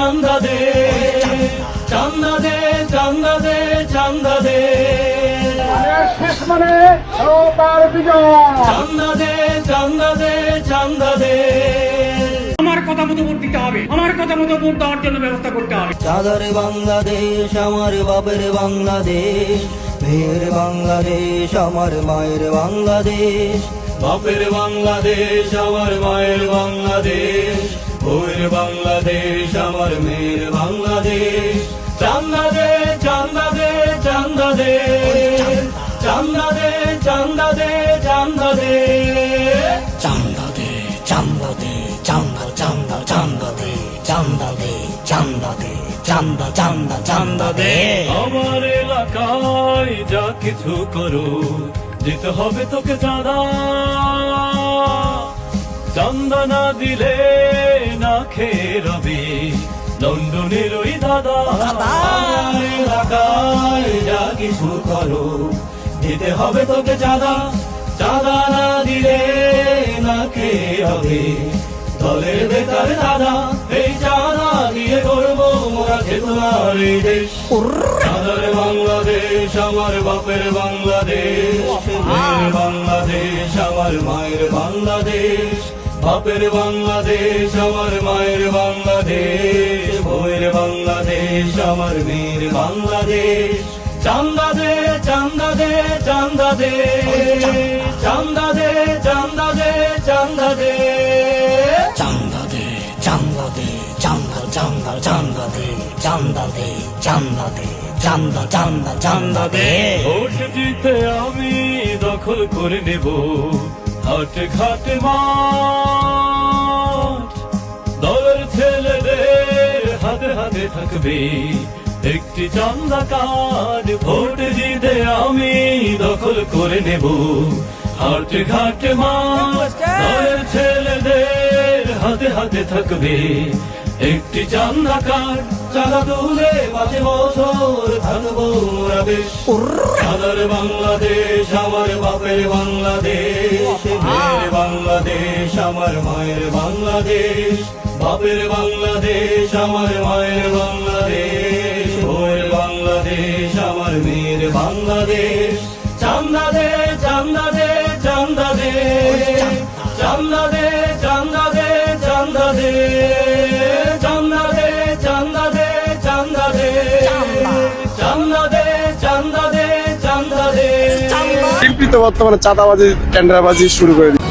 চান্দা দে, চান্দা দে, চান্দা দে, চান্দা দে, শেষ মানে তার বিজয়। চান্দা দে, চান্দা দে, চান্দা দে। আমার কথা মতো ভোট দিতে হবে, আমার কথা মতো ভোট দেওয়ার জন্য ব্যবস্থা করতে হবে। চাঁদার বাংলাদেশ আমার বাপের বাংলাদেশ, মেয়ের বাংলাদেশ আমার মায়ের বাংলাদেশ, বাপের বাংলাদেশ আমার মায়ের বাংলাদেশ, বউয়ের বাংলাদেশ আমার মেয়ের বাংলাদেশ। চান্দা দে, চান্দা দে, চান্দা দে, চান্দা দে, চান্দা দে, চান্দা দে, চান্দা দে চান্দা দে চান্দা চান্দা চান্দা দে, চান্দা দে চান্দা দে চান্দা চান্দা চান্দা দে। আমার এলাকায় যা কিছু করো দিতে হবে তোকে চাঁদা, চান্দা না দিলে না খেয়ে রবি লন্ডনের ওই দাদা। আমার এলাকায় যা কিছু করো দিতে হবে তোকে চাঁদা, চাঁদা না দিলে না খেয়ে হবে দলের বেকার দাদা। এই চাঁদা দিয়ে করবো মোরা তোমার এই দেশ। চাঁদার বাংলাদেশ আমার বাপের বাংলাদেশ, মেয়ের বাংলাদেশ আমার মায়ের বাংলাদেশ, বাপের বাংলাদেশ আমার মায়ের বাংলাদেশ, বউয়ের বাংলাদেশ আমার মেয়ের বাংলাদেশ। চান্দা দে, চান্দা দে, চান্দা দে, চান্দা দে, চান্দা দে, চান্দা দে, চান্দা দে চান্দা দে চান্দা চান্দা চান্দা দে, চান্দা দে চান্দা দে চান্দা চান্দা চান্দা দে। ভোট জিতে আমি দখল করে নেব হাটে ঘাটে মাঠ, দলের ছেলেদের হাতে হাতে থাকবে একটি চান্দা কার্ড। ভোট জিতে আমি দখল করে নেব হাটে ঘাটে মাঠ, দলের ছেলেদের হাতে হাতে থাকবে একটি চান্দা কার্ড। চাঁদা তুলে 5 বছর থাকবো মোরা বেশ। চাঁদার বাংলাদেশ আমার বাপের বাংলাদেশ, মেয়ের বাংলাদেশ আমার মায়ের বাংলাদেশ, বাপের বাংলাদেশ আমার মায়ের বাংলাদেশ, বউয়ের বাংলাদেশ আমার মেয়ের বাংলাদেশ। চান্দা দে, চান্দা দে, চান্দা দে, চান্দা দে, চান্দা দে, চান্দা দে, চান্দা দে, চান্দা দে, চান্দা দে, চান্দা দে, চান্দা দে, চান্দা দে। শিল্পী তো বর্তমানে চাঁদাবাজি টেন্ডারবাজি শুরু করে দিচ্ছে।